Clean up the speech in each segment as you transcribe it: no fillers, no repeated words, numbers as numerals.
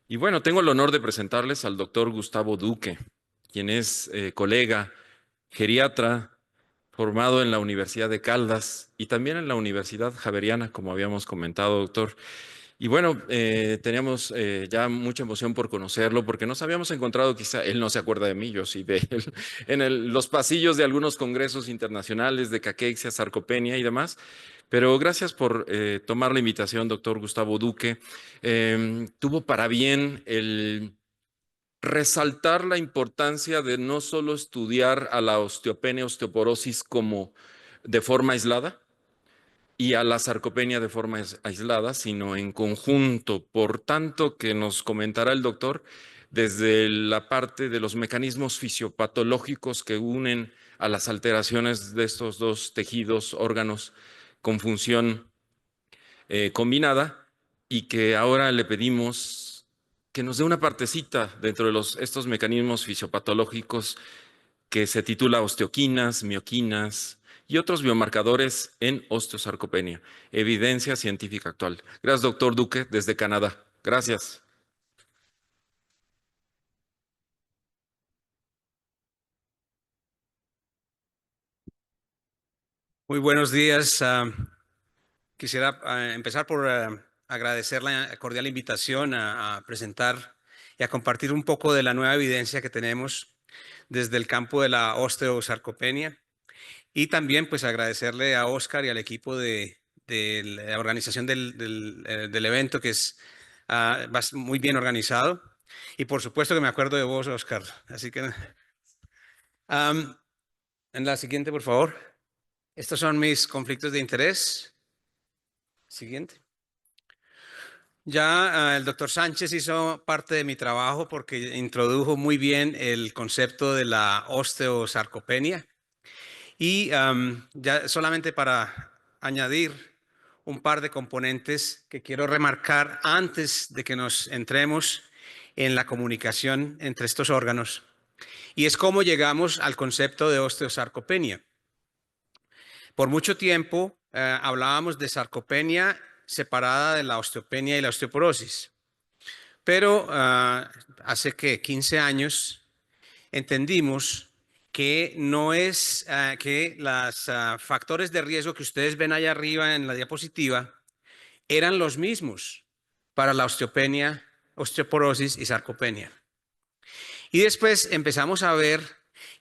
Y bueno, tengo el honor de presentarles al doctor Gustavo Duque, quien es colega, geriatra, formado en la Universidad de Caldas y también en la Universidad Javeriana, como habíamos comentado, doctor. Y bueno, teníamos ya mucha emoción por conocerlo, porque nos habíamos encontrado, quizá él no se acuerda de mí, yo sí de él, en los pasillos de algunos congresos internacionales de caquexia, sarcopenia y demás. Pero gracias por tomar la invitación, doctor Gustavo Duque. Tuvo para bien el resaltar la importancia de no solo estudiar a la osteopenia, osteoporosis como de forma aislada, y a la sarcopenia de forma aislada, sino en conjunto. Por tanto, que nos comentará el doctor desde la parte de los mecanismos fisiopatológicos que unen a las alteraciones de estos dos tejidos, órganos con función combinada, y que ahora le pedimos que nos dé una partecita dentro de estos mecanismos fisiopatológicos que se titula Osteoquinas, Mioquinas y otros biomarcadores en osteosarcopenia. Evidencia científica actual. Gracias, doctor Duque, desde Canadá. Gracias. Muy buenos días. Quisiera empezar por agradecer la cordial invitación a presentar y a compartir un poco de la nueva evidencia que tenemos desde el campo de la osteosarcopenia y también pues agradecerle a Oscar y al equipo de la organización del evento que es muy bien organizado y por supuesto que me acuerdo de vos, Oscar. Así que am, en la siguiente, por favor. Estos son mis conflictos de interés. Siguiente. Ya el doctor Sánchez hizo parte de mi trabajo porque introdujo muy bien el concepto de la osteosarcopenia. Y ya solamente para añadir un par de componentes que quiero remarcar antes de que nos entremos en la comunicación entre estos órganos. Y es cómo llegamos al concepto de osteosarcopenia. Por mucho tiempo hablábamos de sarcopenia separada de la osteopenia y la osteoporosis. Pero hace que 15 años entendimos que no es que los factores de riesgo que ustedes ven allá arriba en la diapositiva eran los mismos para la osteopenia, osteoporosis y sarcopenia. Y después empezamos a ver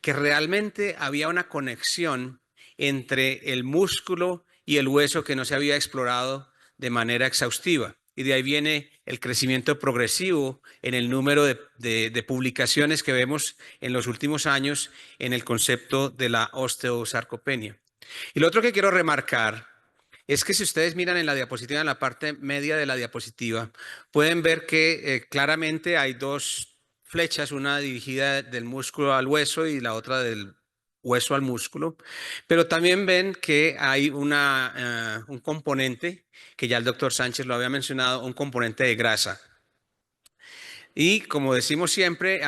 que realmente había una conexión entre el músculo y el hueso que no se había explorado de manera exhaustiva. Y de ahí viene el crecimiento progresivo en el número de publicaciones que vemos en los últimos años en el concepto de la osteosarcopenia. Y lo otro que quiero remarcar es que si ustedes miran en la diapositiva, en la parte media de la diapositiva, pueden ver que claramente hay dos flechas, una dirigida del músculo al hueso y la otra del hueso al músculo, pero también ven que hay un componente, que ya el doctor Sánchez lo había mencionado, un componente de grasa. Y como decimos siempre,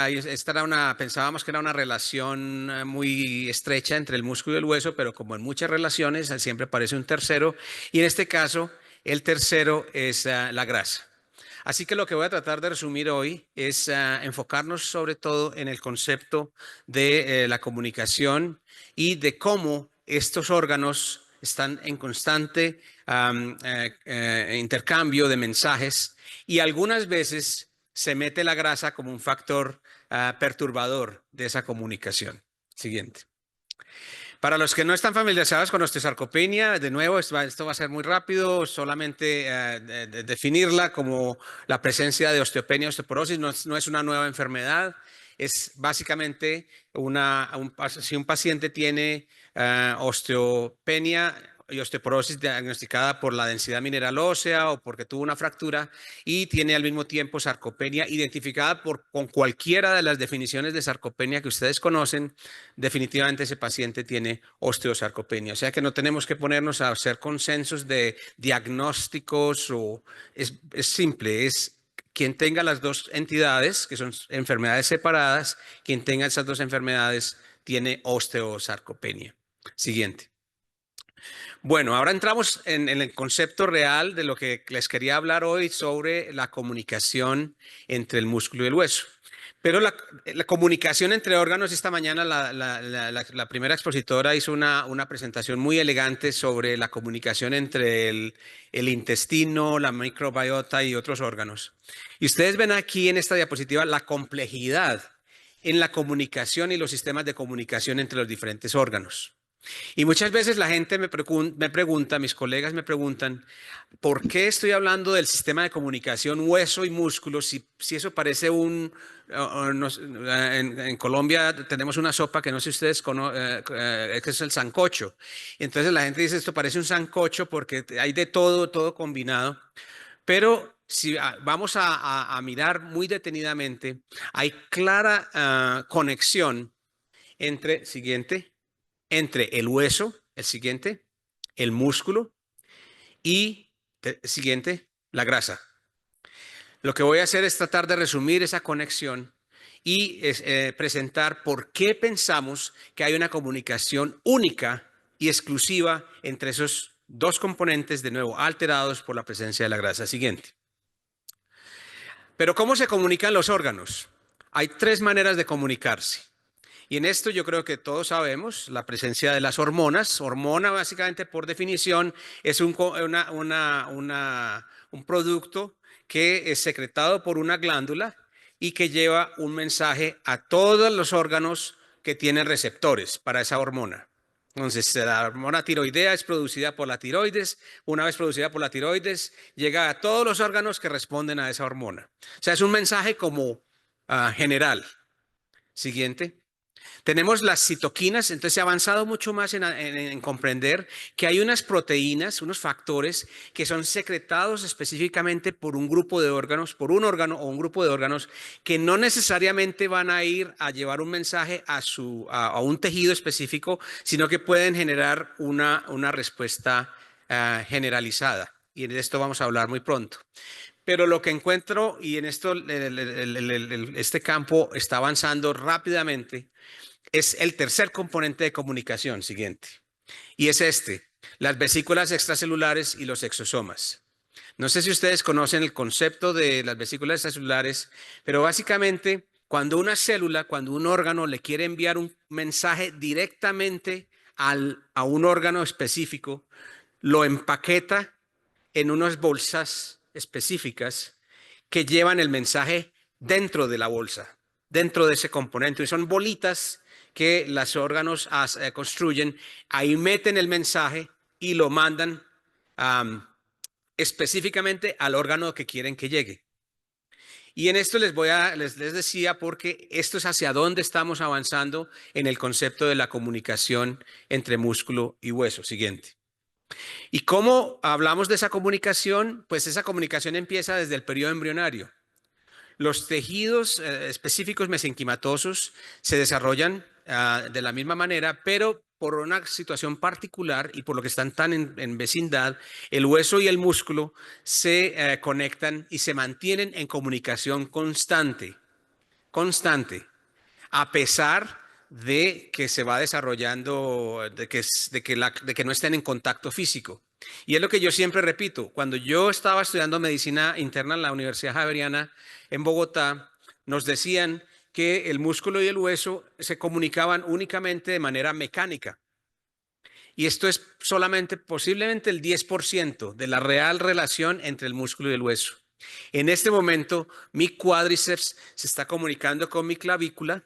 pensábamos que era una relación muy estrecha entre el músculo y el hueso, pero como en muchas relaciones siempre aparece un tercero, y en este caso el tercero es la grasa. Así que lo que voy a tratar de resumir hoy es enfocarnos sobre todo en el concepto de la comunicación y de cómo estos órganos están en constante intercambio de mensajes y algunas veces se mete la grasa como un factor perturbador de esa comunicación. Siguiente. Para los que no están familiarizados con osteosarcopenia, de nuevo, esto va a ser muy rápido, solamente definirla como la presencia de osteopenia, osteoporosis, no es una nueva enfermedad, es básicamente si un paciente tiene osteopenia y osteoporosis diagnosticada por la densidad mineral ósea o porque tuvo una fractura y tiene al mismo tiempo sarcopenia identificada con cualquiera de las definiciones de sarcopenia que ustedes conocen, definitivamente ese paciente tiene osteosarcopenia. O sea que no tenemos que ponernos a hacer consensos de diagnósticos es simple, es quien tenga las dos entidades, que son enfermedades separadas, quien tenga esas dos enfermedades tiene osteosarcopenia. Siguiente. Bueno, ahora entramos en el concepto real de lo que les quería hablar hoy sobre la comunicación entre el músculo y el hueso. Pero la comunicación entre órganos, esta mañana la primera expositora hizo una presentación muy elegante sobre la comunicación entre el intestino, la microbiota y otros órganos. Y ustedes ven aquí en esta diapositiva la complejidad en la comunicación y los sistemas de comunicación entre los diferentes órganos. Y muchas veces la gente me pregunta, mis colegas me preguntan, ¿por qué estoy hablando del sistema de comunicación hueso y músculo si eso parece en Colombia tenemos una sopa que no sé si ustedes conocen, que es el sancocho. Entonces la gente dice, esto parece un sancocho porque hay de todo, todo combinado. Pero si vamos a mirar muy detenidamente, hay clara conexión entre el hueso, el siguiente, el músculo y, siguiente, la grasa. Lo que voy a hacer es tratar de resumir esa conexión y presentar por qué pensamos que hay una comunicación única y exclusiva entre esos dos componentes, de nuevo, alterados por la presencia de la grasa. Siguiente. Pero ¿cómo se comunican los órganos? Hay tres maneras de comunicarse. Y en esto yo creo que todos sabemos la presencia de las hormonas. Hormona, básicamente, por definición, es un producto que es secretado por una glándula y que lleva un mensaje a todos los órganos que tienen receptores para esa hormona. Entonces, la hormona tiroidea es producida por la tiroides. Una vez producida por la tiroides, llega a todos los órganos que responden a esa hormona. O sea, es un mensaje como general. Siguiente. Tenemos las citoquinas, entonces se ha avanzado mucho más en comprender que hay unas proteínas, unos factores que son secretados específicamente por un grupo de órganos, por un órgano o un grupo de órganos que no necesariamente van a ir a llevar un mensaje a un tejido específico, sino que pueden generar una respuesta generalizada. Y de esto vamos a hablar muy pronto. Pero lo que encuentro, y en esto este campo está avanzando rápidamente, es el tercer componente de comunicación siguiente. Y es las vesículas extracelulares y los exosomas. No sé si ustedes conocen el concepto de las vesículas extracelulares, pero básicamente cuando una célula, cuando un órgano le quiere enviar un mensaje directamente a un órgano específico, lo empaqueta en unas bolsas específicas que llevan el mensaje dentro de la bolsa, dentro de ese componente. Y son bolitas que los órganos construyen, ahí meten el mensaje y lo mandan específicamente al órgano que quieren que llegue. Y en esto les decía porque esto es hacia dónde estamos avanzando en el concepto de la comunicación entre músculo y hueso. Siguiente. ¿Y cómo hablamos de esa comunicación? Pues esa comunicación empieza desde el periodo embrionario. Los tejidos específicos mesenquimatosos se desarrollan de la misma manera, pero por una situación particular y por lo que están tan en vecindad, el hueso y el músculo se conectan y se mantienen en comunicación constante, a pesar de que se va desarrollando, de que no estén en contacto físico. Y es lo que yo siempre repito, cuando yo estaba estudiando medicina interna en la Universidad Javeriana en Bogotá, nos decían que el músculo y el hueso se comunicaban únicamente de manera mecánica. Y esto es solamente, posiblemente el 10% de la real relación entre el músculo y el hueso. En este momento, mi cuádriceps se está comunicando con mi clavícula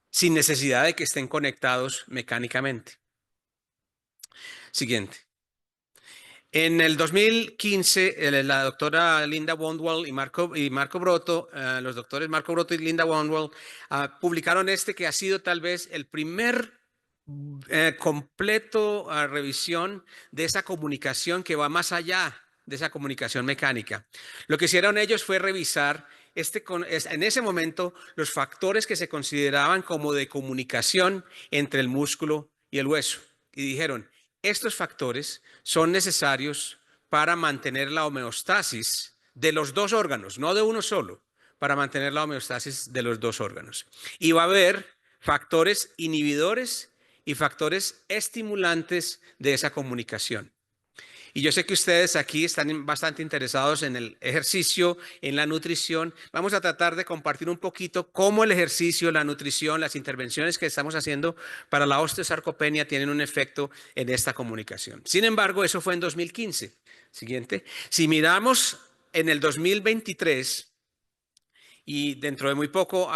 sin necesidad de que estén conectados mecánicamente. Siguiente. En el 2015, la doctora Linda Wondwell y Marco Broto, los doctores Marco Broto y Linda Wondwell, publicaron que ha sido tal vez el primer completo revisión de esa comunicación que va más allá de esa comunicación mecánica. Lo que hicieron ellos fue revisar en ese momento los factores que se consideraban como de comunicación entre el músculo y el hueso. Y dijeron, estos factores son necesarios para mantener la homeostasis de los dos órganos, no de uno solo, para mantener la homeostasis de los dos órganos. Y va a haber factores inhibidores y y factores estimulantes de esa comunicación. Y yo sé que ustedes aquí están bastante interesados en el ejercicio, en la nutrición. Vamos a tratar de compartir un poquito cómo el ejercicio, la nutrición, las intervenciones que estamos haciendo para la osteosarcopenia tienen un efecto en esta comunicación. Sin embargo, eso fue en 2015. Siguiente. Si miramos en el 2023, y dentro de muy poco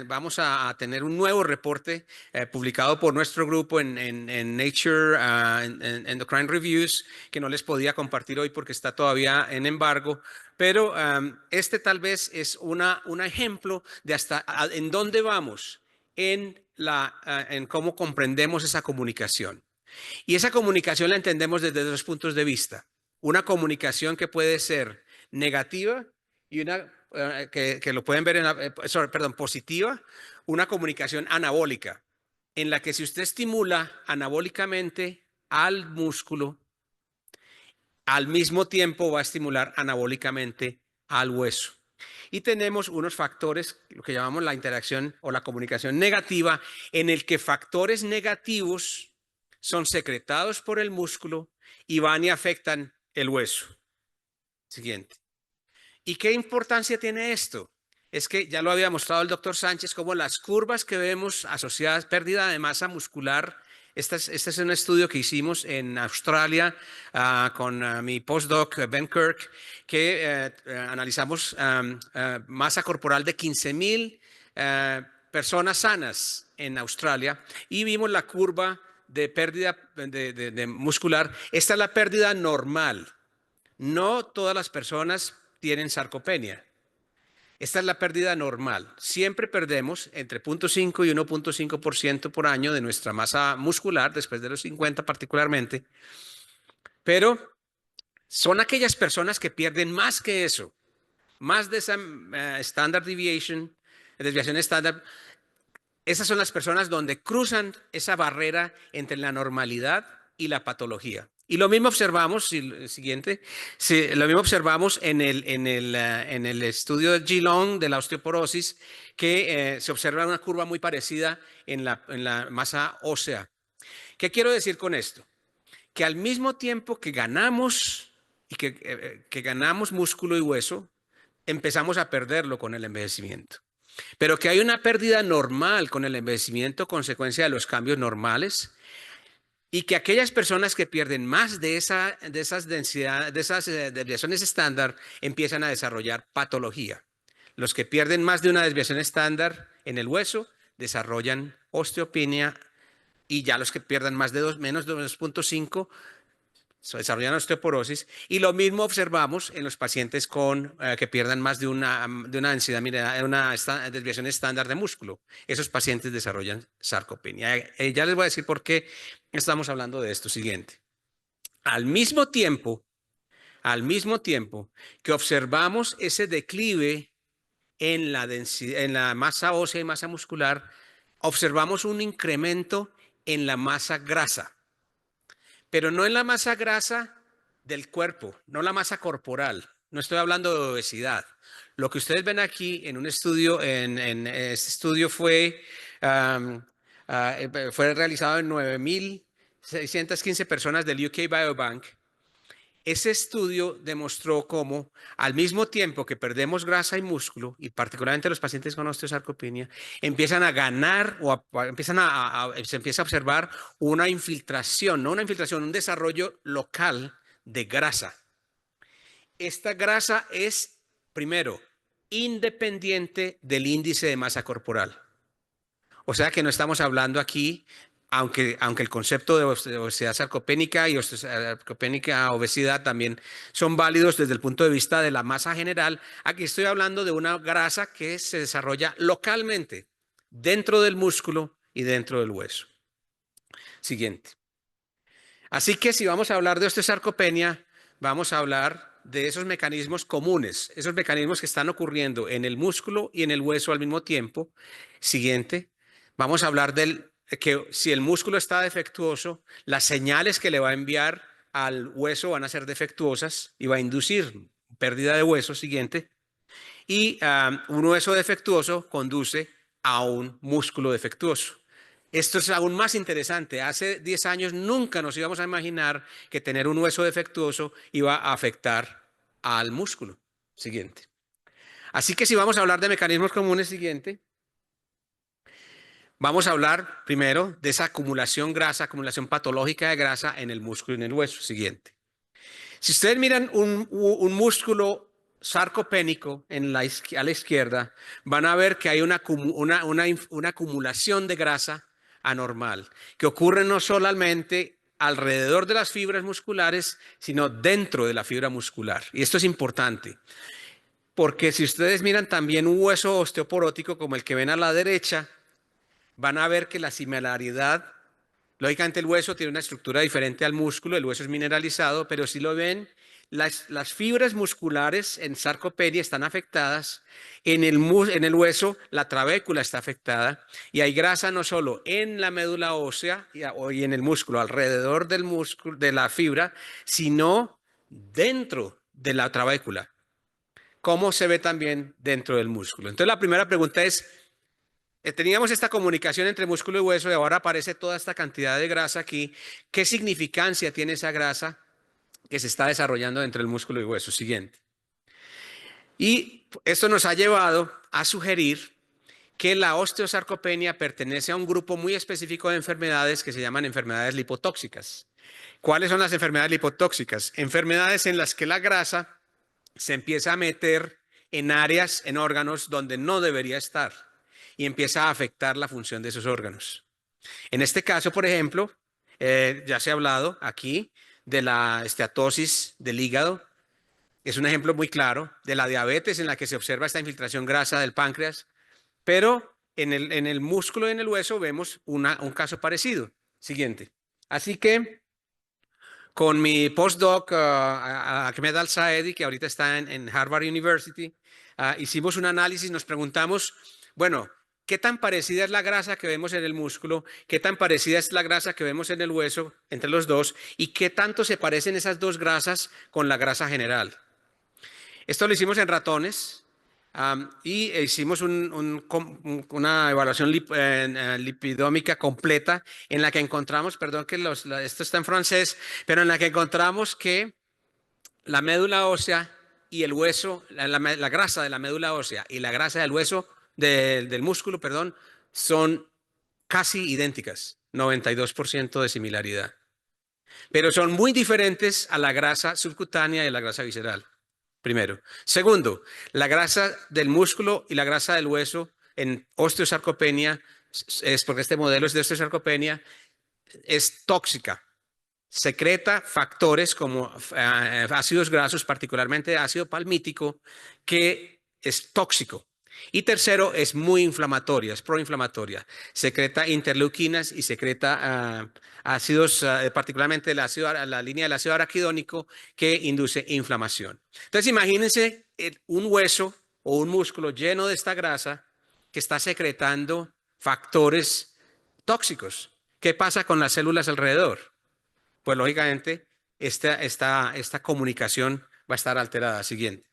vamos a tener un nuevo reporte publicado por nuestro grupo en Nature Endocrine Reviews, que no les podía compartir hoy porque está todavía en embargo, pero este tal vez es un ejemplo de hasta en dónde vamos en cómo comprendemos esa comunicación. Y esa comunicación la entendemos desde dos puntos de vista. Una comunicación que puede ser negativa y una que lo pueden ver positiva, una comunicación anabólica, en la que si usted estimula anabólicamente al músculo, al mismo tiempo va a estimular anabólicamente al hueso. Y tenemos unos factores, lo que llamamos la interacción o la comunicación negativa, en el que factores negativos son secretados por el músculo y van y afectan el hueso. Siguiente. ¿Y qué importancia tiene esto? Es que ya lo había mostrado el doctor Sánchez, como las curvas que vemos asociadas a pérdida de masa muscular. Este es un estudio que hicimos en Australia con mi postdoc Ben Kirk, que analizamos masa corporal de 15,000 personas sanas en Australia y vimos la curva de pérdida de muscular. Esta es la pérdida normal. No todas las personas tienen sarcopenia. Esta es la pérdida normal. Siempre perdemos entre 0.5 y 1.5% por año de nuestra masa muscular, después de los 50 particularmente. Pero son aquellas personas que pierden más que eso, más de esa standard deviation, desviación estándar. Esas son las personas donde cruzan esa barrera entre la normalidad y la patología. Y lo mismo observamos, lo mismo observamos en el estudio de Geelong de la osteoporosis, que se observa una curva muy parecida en la masa ósea. ¿Qué quiero decir con esto? Que al mismo tiempo que ganamos que ganamos músculo y hueso, empezamos a perderlo con el envejecimiento. Pero que hay una pérdida normal con el envejecimiento, consecuencia de los cambios normales, y que aquellas personas que pierden más de esas densidades, de esas desviaciones estándar, empiezan a desarrollar patología. Los que pierden más de una desviación estándar en el hueso desarrollan osteopenia, y ya los que pierdan más de menos de 2.5 desarrollan osteoporosis. Y lo mismo observamos en los pacientes que pierdan más de una densidad, una desviación estándar de músculo. Esos pacientes desarrollan sarcopenia. Ya les voy a decir por qué estamos hablando de esto. Siguiente. Al mismo tiempo que observamos ese declive en la masa ósea y masa muscular, observamos un incremento en la masa grasa. Pero no en la masa grasa del cuerpo, no la masa corporal. No estoy hablando de obesidad. Lo que ustedes ven aquí en un estudio, este estudio fue realizado en 9,615 personas del UK Biobank. Ese estudio demostró cómo al mismo tiempo que perdemos grasa y músculo, y particularmente los pacientes con osteosarcopenia, empiezan a ganar se empieza a observar una infiltración, no una infiltración, un desarrollo local de grasa. Esta grasa es, primero, independiente del índice de masa corporal. O sea que no estamos hablando aquí, aunque el concepto de obesidad sarcopénica y sarcopénica obesidad también son válidos desde el punto de vista de la masa general, aquí estoy hablando de una grasa que se desarrolla localmente dentro del músculo y dentro del hueso. Siguiente. Así que si vamos a hablar de osteosarcopenia, vamos a hablar de esos mecanismos comunes, esos mecanismos que están ocurriendo en el músculo y en el hueso al mismo tiempo. Siguiente. Vamos a hablar que si el músculo está defectuoso, las señales que le va a enviar al hueso van a ser defectuosas y va a inducir pérdida de hueso. Siguiente. Y un hueso defectuoso conduce a un músculo defectuoso. Esto es aún más interesante. Hace 10 años nunca nos íbamos a imaginar que tener un hueso defectuoso iba a afectar al músculo. Siguiente. Así que si vamos a hablar de mecanismos comunes, siguiente, vamos a hablar primero de esa acumulación grasa, acumulación patológica de grasa en el músculo y en el hueso. Siguiente. Si ustedes miran un músculo sarcopénico a la izquierda, van a ver que hay una acumulación de grasa anormal, que ocurre no solamente alrededor de las fibras musculares, sino dentro de la fibra muscular. Y esto es importante, porque si ustedes miran también un hueso osteoporótico como el que ven a la derecha, van a ver que la similaridad, lógicamente el hueso tiene una estructura diferente al músculo, el hueso es mineralizado, pero si lo ven, las fibras musculares en sarcopenia están afectadas, en el hueso la trabécula está afectada y hay grasa no solo en la médula ósea y en el músculo, alrededor del músculo, de la fibra, sino dentro de la trabécula, como se ve también dentro del músculo. Entonces la primera pregunta es, teníamos esta comunicación entre músculo y hueso y ahora aparece toda esta cantidad de grasa aquí. ¿Qué significancia tiene esa grasa que se está desarrollando entre el músculo y hueso? Siguiente. Y esto nos ha llevado a sugerir que la osteosarcopenia pertenece a un grupo muy específico de enfermedades que se llaman enfermedades lipotóxicas. ¿Cuáles son las enfermedades lipotóxicas? Enfermedades en las que la grasa se empieza a meter en áreas, en órganos donde no debería estar y empieza a afectar la función de esos órganos. En este caso, por ejemplo, ya se ha hablado aquí de la esteatosis del hígado. Es un ejemplo muy claro de la diabetes en la que se observa esta infiltración grasa del páncreas, pero en el músculo y en el hueso vemos un caso parecido. Siguiente. Así que con mi postdoc, Ahmed Al-Saedi, que ahorita está en Harvard University, hicimos un análisis, nos preguntamos, bueno, ¿qué tan parecida es la grasa que vemos en el músculo? ¿Qué tan parecida es la grasa que vemos en el hueso entre los dos? ¿Y qué tanto se parecen esas dos grasas con la grasa general? Esto lo hicimos en ratones y hicimos una evaluación lipidómica completa en la que encontramos, perdón que esto está en francés, pero en la que encontramos que la médula ósea y el hueso, la grasa de la médula ósea y la grasa del hueso, del músculo, perdón, son casi idénticas, 92% de similaridad. Pero son muy diferentes a la grasa subcutánea y a la grasa visceral. Primero. Segundo, la grasa del músculo y la grasa del hueso en osteosarcopenia, es porque este modelo es de osteosarcopenia, es tóxica. Secreta factores como ácidos grasos, particularmente ácido palmítico, que es tóxico. Y tercero, es muy inflamatoria, es proinflamatoria. Secreta interleuquinas y secreta ácidos, particularmente la línea del ácido araquidónico, que induce inflamación. Entonces, imagínense un hueso o un músculo lleno de esta grasa que está secretando factores tóxicos. ¿Qué pasa con las células alrededor? Pues lógicamente esta comunicación va a estar alterada. Siguiente.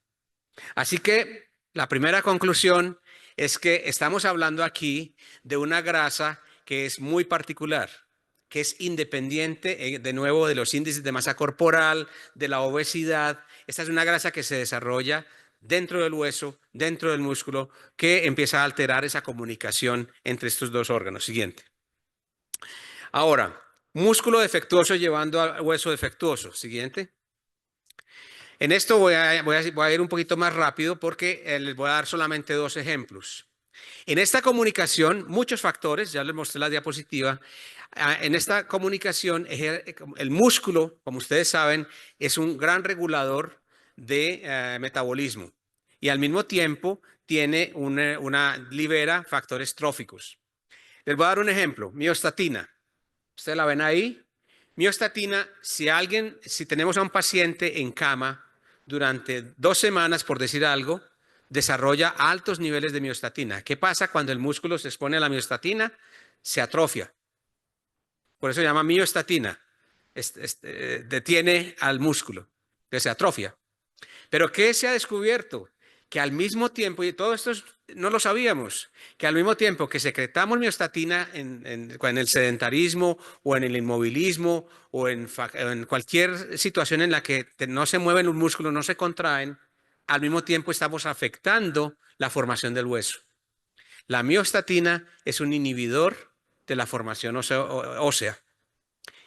Así que la primera conclusión es que estamos hablando aquí de una grasa que es muy particular, que es independiente, de nuevo, de los índices de masa corporal, de la obesidad. Esta es una grasa que se desarrolla dentro del hueso, dentro del músculo, que empieza a alterar esa comunicación entre estos dos órganos. Siguiente. Ahora, músculo defectuoso llevando al hueso defectuoso. Siguiente. En esto voy a ir un poquito más rápido porque les voy a dar solamente dos ejemplos. En esta comunicación, muchos factores, ya les mostré la diapositiva, en esta comunicación, el músculo, como ustedes saben, es un gran regulador de metabolismo y al mismo tiempo tiene libera factores tróficos. Les voy a dar un ejemplo, miostatina. Ustedes la ven ahí. Miostatina, si tenemos a un paciente en cama durante 2 semanas, por decir algo, desarrolla altos niveles de miostatina. ¿Qué pasa cuando el músculo se expone a la miostatina? Se atrofia. Por eso se llama miostatina. Detiene al músculo, que se atrofia. Pero ¿qué se ha descubierto? que al mismo tiempo, y todo esto no lo sabíamos, que al mismo tiempo que secretamos miostatina en el sedentarismo o en el inmovilismo o en cualquier situación en la que no se mueven los músculos, no se contraen, al mismo tiempo estamos afectando la formación del hueso. La miostatina es un inhibidor de la formación ósea.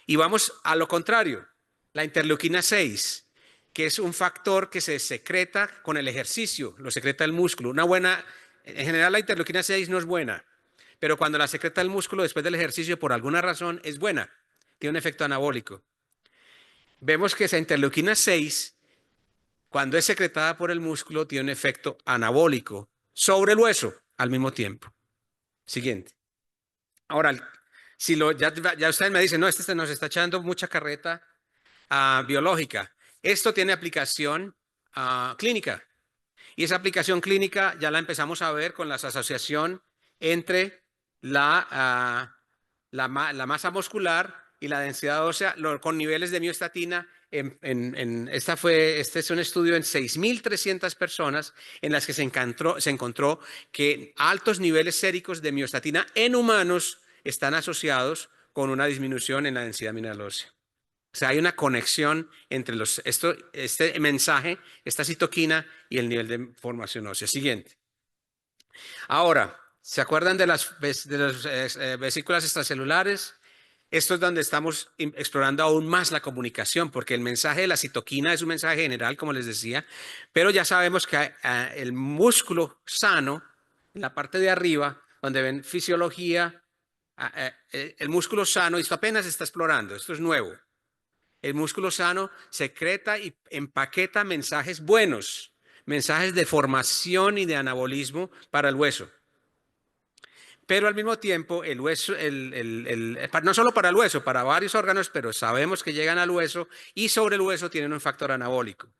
Y vamos a lo contrario, la interleuquina 6, que es un factor que se secreta con el ejercicio, lo secreta el músculo. En general la interleuquina 6 no es buena, pero cuando la secreta el músculo después del ejercicio por alguna razón es buena, tiene un efecto anabólico. Vemos que esa interleuquina 6, cuando es secretada por el músculo, tiene un efecto anabólico sobre el hueso al mismo tiempo. Siguiente. Ahora, ya ustedes me dicen, no, este nos está echando mucha carreta biológica. Esto tiene aplicación clínica. Y esa aplicación clínica ya la empezamos a ver con la asociación entre la masa muscular y la densidad ósea con niveles de miostatina. Este es un estudio en 6.300 personas en las que se encontró que altos niveles séricos de miostatina en humanos están asociados con una disminución en la densidad mineral ósea. O sea, hay una conexión entre este mensaje, esta citoquina y el nivel de formación ósea. Siguiente. Ahora, ¿se acuerdan de las vesículas extracelulares? Esto es donde estamos explorando aún más la comunicación, porque el mensaje de la citoquina es un mensaje general, como les decía, pero ya sabemos que el músculo sano, en la parte de arriba, donde ven fisiología, el músculo sano, esto apenas se está explorando, esto es nuevo. El músculo sano secreta y empaqueta mensajes buenos, mensajes de formación y de anabolismo para el hueso. Pero al mismo tiempo, el hueso, no solo para el hueso, para varios órganos, pero sabemos que llegan al hueso y sobre el hueso tienen un factor anabólico.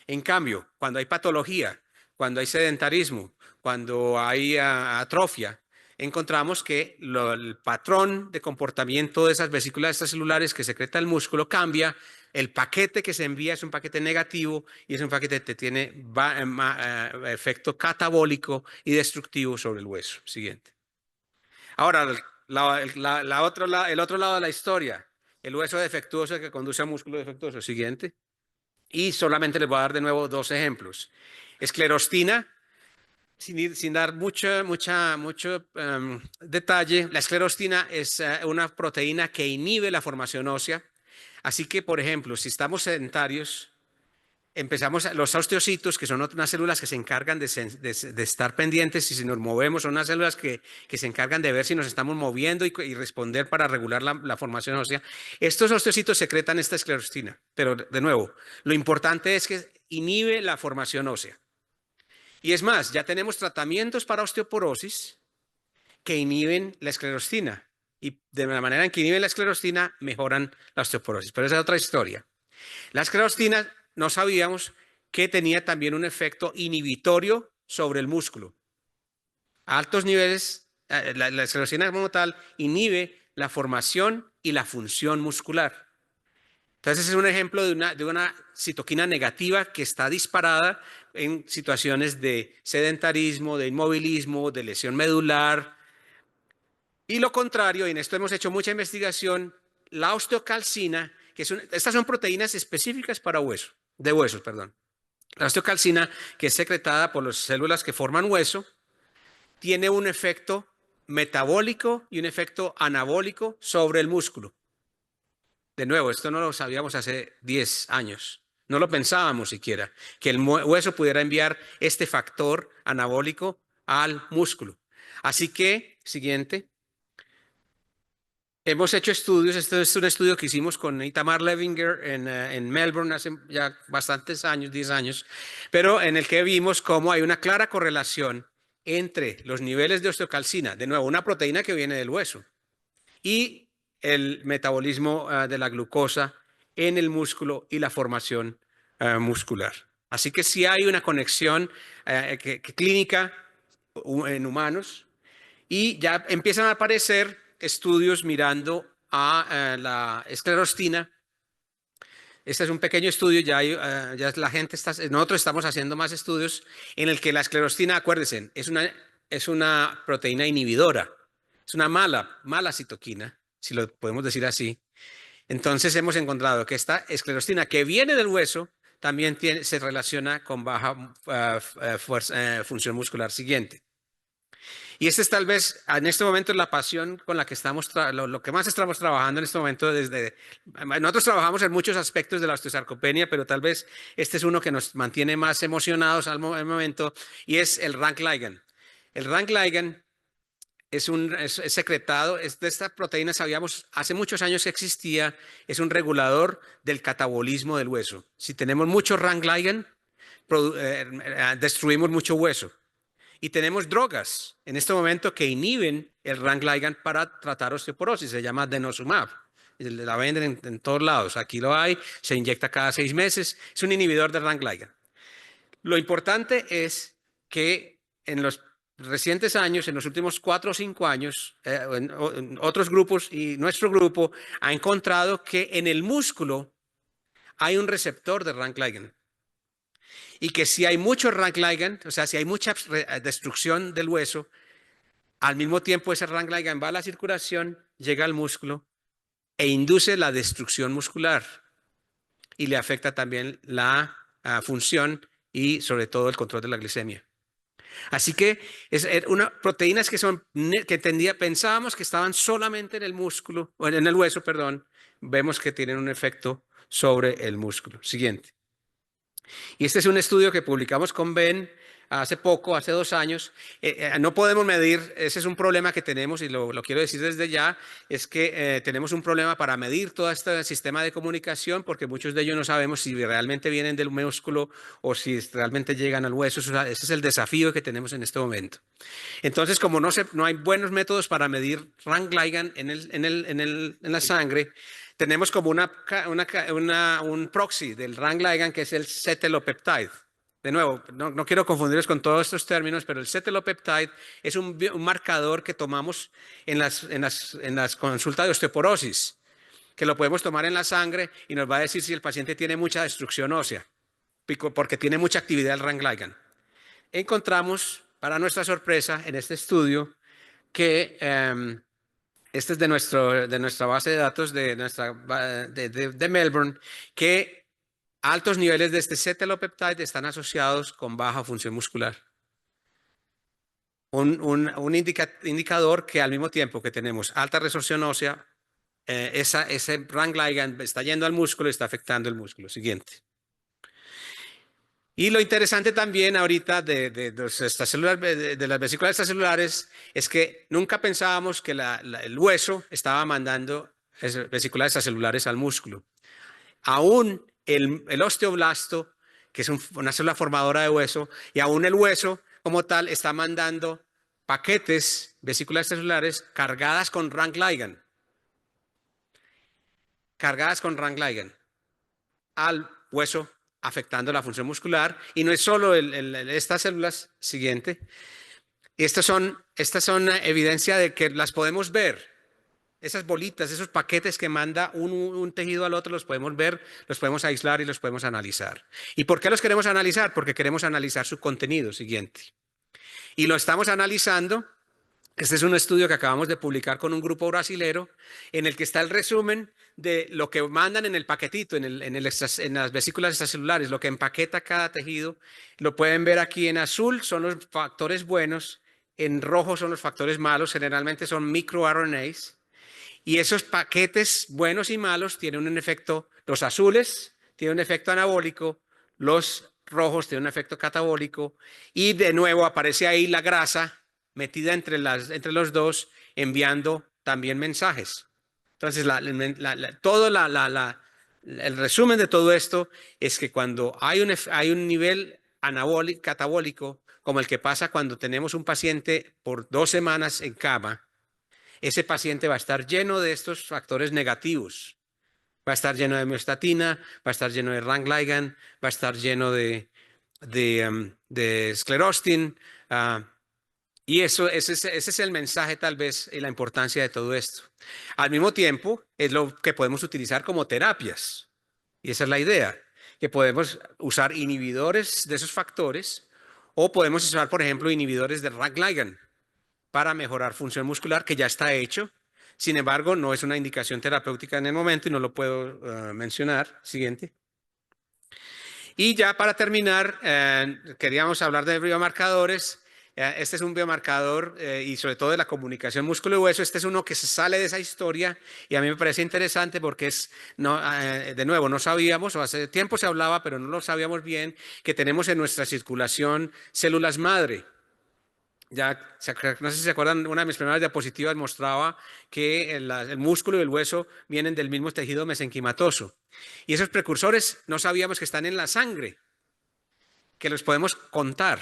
En cambio, cuando hay patología, cuando hay sedentarismo, cuando hay atrofia, encontramos que el patrón de comportamiento de esas vesículas extracelulares que secreta el músculo cambia. El paquete que se envía es un paquete negativo y es un paquete que tiene efecto catabólico y destructivo sobre el hueso. Siguiente. Ahora, el otro lado de la historia, el hueso defectuoso que conduce a músculo defectuoso. Siguiente. Y solamente les voy a dar de nuevo 2 ejemplos. Esclerostina, sin dar mucho detalle, la esclerostina es una proteína que inhibe la formación ósea. Así que, por ejemplo, si estamos sedentarios, los osteocitos, que son unas células que se encargan de estar pendientes y si nos movemos, son unas células que se encargan de ver si nos estamos moviendo y responder para regular la formación ósea. Estos osteocitos secretan esta esclerostina, pero de nuevo, lo importante es que inhibe la formación ósea. Y es más, ya tenemos tratamientos para osteoporosis que inhiben la esclerostina y de la manera en que inhiben la esclerostina mejoran la osteoporosis, pero esa es otra historia. La esclerostina no sabíamos que tenía también un efecto inhibitorio sobre el músculo. A altos niveles, la esclerostina como tal inhibe la formación y la función muscular. Entonces es un ejemplo de una citoquina negativa que está disparada en situaciones de sedentarismo, de inmovilismo, de lesión medular. Y lo contrario, y en esto hemos hecho mucha investigación, la osteocalcina, estas son proteínas específicas para huesos. La osteocalcina, que es secretada por las células que forman hueso, tiene un efecto metabólico y un efecto anabólico sobre el músculo. De nuevo, esto no lo sabíamos hace 10 años. No lo pensábamos siquiera, que el hueso pudiera enviar este factor anabólico al músculo. Así que, siguiente. Hemos hecho estudios, este es un estudio que hicimos con Itamar Levinger en Melbourne hace ya bastantes años, 10 años, pero en el que vimos cómo hay una clara correlación entre los niveles de osteocalcina, de nuevo, una proteína que viene del hueso, y el metabolismo de la glucosa en el músculo y la formación muscular. Así que sí hay una conexión clínica en humanos y ya empiezan a aparecer estudios mirando a la esclerostina Este es un pequeño estudio, ya la gente está, nosotros estamos haciendo más estudios en el que la esclerostina, acuérdense, es una proteína inhibidora, es una mala citoquina, si lo podemos decir así. Entonces hemos encontrado que esta esclerostina que viene del hueso también se relaciona con baja función muscular siguiente. Y este es tal vez en este momento la pasión con la que estamos, lo que más estamos trabajando en este momento nosotros trabajamos en muchos aspectos de la osteosarcopenia, pero tal vez este es uno que nos mantiene más emocionados al momento y es el rank ligand. El rank ligand es secretado, es de esta proteína, sabíamos hace muchos años que existía, es un regulador del catabolismo del hueso. Si tenemos mucho rank ligand, destruimos mucho hueso. Y tenemos drogas en este momento que inhiben el rank ligand para tratar osteoporosis, se llama denosumab. La venden en todos lados, aquí lo hay, se inyecta cada 6 meses, es un inhibidor del rank ligand. Lo importante es que en los recientes años, en los últimos 4 o 5 años, en otros grupos y nuestro grupo ha encontrado que en el músculo hay un receptor de rank ligand. Y que si hay mucho rank ligand, o sea, si hay mucha destrucción del hueso, al mismo tiempo ese rank ligand va a la circulación, llega al músculo e induce la destrucción muscular y le afecta también la función y sobre todo el control de la glicemia. Así que es proteínas que pensábamos que estaban solamente en el músculo, o en el hueso, perdón, vemos que tienen un efecto sobre el músculo. Siguiente. Y este es un estudio que publicamos con Ben hace poco, hace 2 años. No podemos medir, ese es un problema que tenemos y lo quiero decir desde ya, es que tenemos un problema para medir todo este sistema de comunicación porque muchos de ellos no sabemos si realmente vienen del músculo o si realmente llegan al hueso. Ese es el desafío que tenemos en este momento. Entonces, como no hay buenos métodos para medir rank ligand en la sangre, tenemos como un proxy del rank ligand que es el cetelopeptide. De nuevo, no quiero confundirlos con todos estos términos, pero el cetelopeptide es un marcador que tomamos en las consultas de osteoporosis, que lo podemos tomar en la sangre y nos va a decir si el paciente tiene mucha destrucción ósea, porque tiene mucha actividad el rank ligand. Encontramos, para nuestra sorpresa, en este estudio, que este es de nuestra base de datos de Melbourne, que altos niveles de este cetelopeptide están asociados con baja función muscular. Un indicador que al mismo tiempo que tenemos alta resorción ósea, ese rank ligand está yendo al músculo y está afectando el músculo. Siguiente. Y lo interesante también ahorita de las vesículas extracelulares es que nunca pensábamos que el hueso estaba mandando vesículas extracelulares al músculo. Aún el osteoblasto, que es una célula formadora de hueso, y aún el hueso como tal está mandando paquetes, vesículas extracelulares, cargadas con rank ligand. Cargadas con rank ligand al hueso, afectando la función muscular. Y no es solo estas células, siguiente. Estas son evidencia de que las podemos ver. Esas bolitas, esos paquetes que manda un tejido al otro, los podemos ver, los podemos aislar y los podemos analizar. ¿Y por qué los queremos analizar? Porque queremos analizar su contenido. Siguiente. Y lo estamos analizando. Este es un estudio que acabamos de publicar con un grupo brasilero en el que está el resumen de lo que mandan en el paquetito, en las vesículas extracelulares, lo que empaqueta cada tejido. Lo pueden ver aquí en azul, son los factores buenos, en rojo son los factores malos, generalmente son microRNAs. Y esos paquetes buenos y malos tienen un efecto, los azules tienen un efecto anabólico, los rojos tienen un efecto catabólico y de nuevo aparece ahí la grasa metida entre los dos, enviando también mensajes. Entonces, el resumen de todo esto es que cuando hay un nivel anabólico, catabólico, como el que pasa cuando tenemos un paciente por 2 semanas en cama, ese paciente va a estar lleno de estos factores negativos. Va a estar lleno de miostatina, va a estar lleno de rank ligand, va a estar lleno de sclerostin. Y ese es el mensaje tal vez y la importancia de todo esto. Al mismo tiempo, es lo que podemos utilizar como terapias. Y esa es la idea, que podemos usar inhibidores de esos factores o podemos usar, por ejemplo, inhibidores de RAG ligand para mejorar función muscular, que ya está hecho. Sin embargo, no es una indicación terapéutica en el momento y no lo puedo mencionar. Siguiente. Y ya para terminar, queríamos hablar de biomarcadores. Este es un biomarcador y sobre todo de la comunicación músculo y hueso. Este es uno que se sale de esa historia y a mí me parece interesante porque es, no, de nuevo, no sabíamos, o hace tiempo se hablaba, pero no lo sabíamos bien, que tenemos en nuestra circulación células madre. Ya, no sé si se acuerdan, una de mis primeras diapositivas mostraba que el músculo y el hueso vienen del mismo tejido mesenquimatoso. Y esos precursores no sabíamos que están en la sangre, que los podemos contar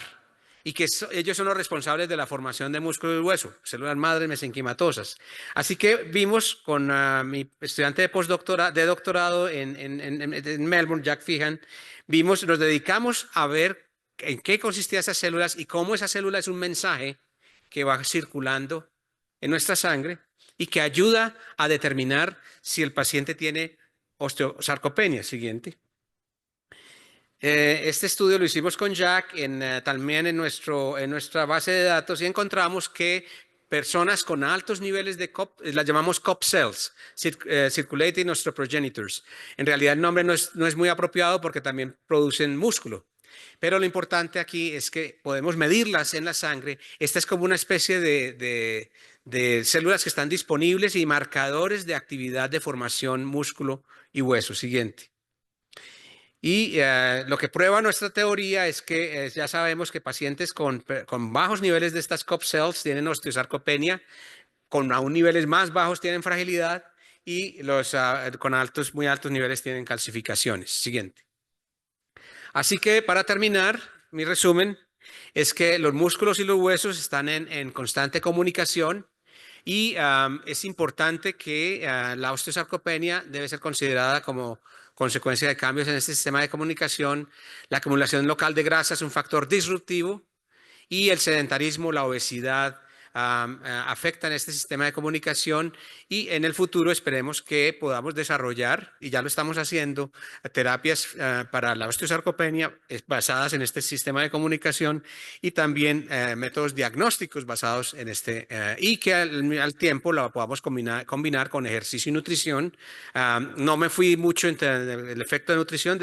y que ellos son los responsables de la formación de músculo y hueso, células madres mesenquimatosas. Así que vimos con mi estudiante de doctorado en Melbourne, Jack Feehan, nos dedicamos a ver en qué consistían esas células y cómo esa célula es un mensaje que va circulando en nuestra sangre y que ayuda a determinar si el paciente tiene osteosarcopenia. Siguiente. Este estudio lo hicimos con Jack también en nuestra base de datos y encontramos que personas con altos niveles de COP, las llamamos COP cells, Circulating Osteoprogenitors. En realidad el nombre no es muy apropiado porque también producen músculo. Pero lo importante aquí es que podemos medirlas en la sangre. Esta es como una especie de células que están disponibles y marcadores de actividad de formación músculo y hueso. Siguiente. Y lo que prueba nuestra teoría es que ya sabemos que pacientes con bajos niveles de estas COP cells tienen osteosarcopenia, con aún niveles más bajos tienen fragilidad y los con muy altos niveles tienen calcificaciones. Siguiente. Así que para terminar, mi resumen es que los músculos y los huesos están en constante comunicación y es importante que la osteosarcopenia debe ser considerada como consecuencia de cambios en este sistema de comunicación. La acumulación local de grasa es un factor disruptivo y el sedentarismo, la obesidad, afectan este sistema de comunicación y en el futuro esperemos que podamos desarrollar, y ya lo estamos haciendo, terapias para la osteosarcopenia basadas en este sistema de comunicación y también métodos diagnósticos basados en y que al tiempo la podamos combinar con ejercicio y nutrición. No me fui mucho entre el efecto de nutrición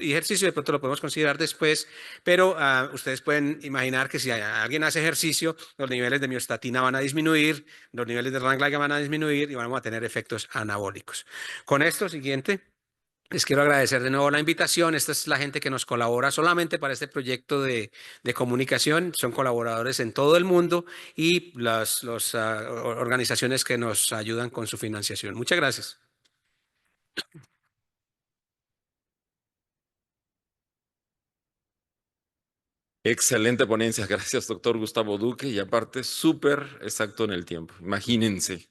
y ejercicio, de pronto lo podemos considerar después, pero ustedes pueden imaginar que si alguien hace ejercicio, los niveles de miostatina van a disminuir, los niveles de RAG ligand van a disminuir y vamos a tener efectos anabólicos. Con esto, siguiente. Les quiero agradecer de nuevo la invitación. Esta es la gente que nos colabora solamente para este proyecto de comunicación. Son colaboradores en todo el mundo y las organizaciones que nos ayudan con su financiación. Muchas gracias. Excelente ponencia. Gracias, doctor Gustavo Duque. Y aparte, súper exacto en el tiempo. Imagínense.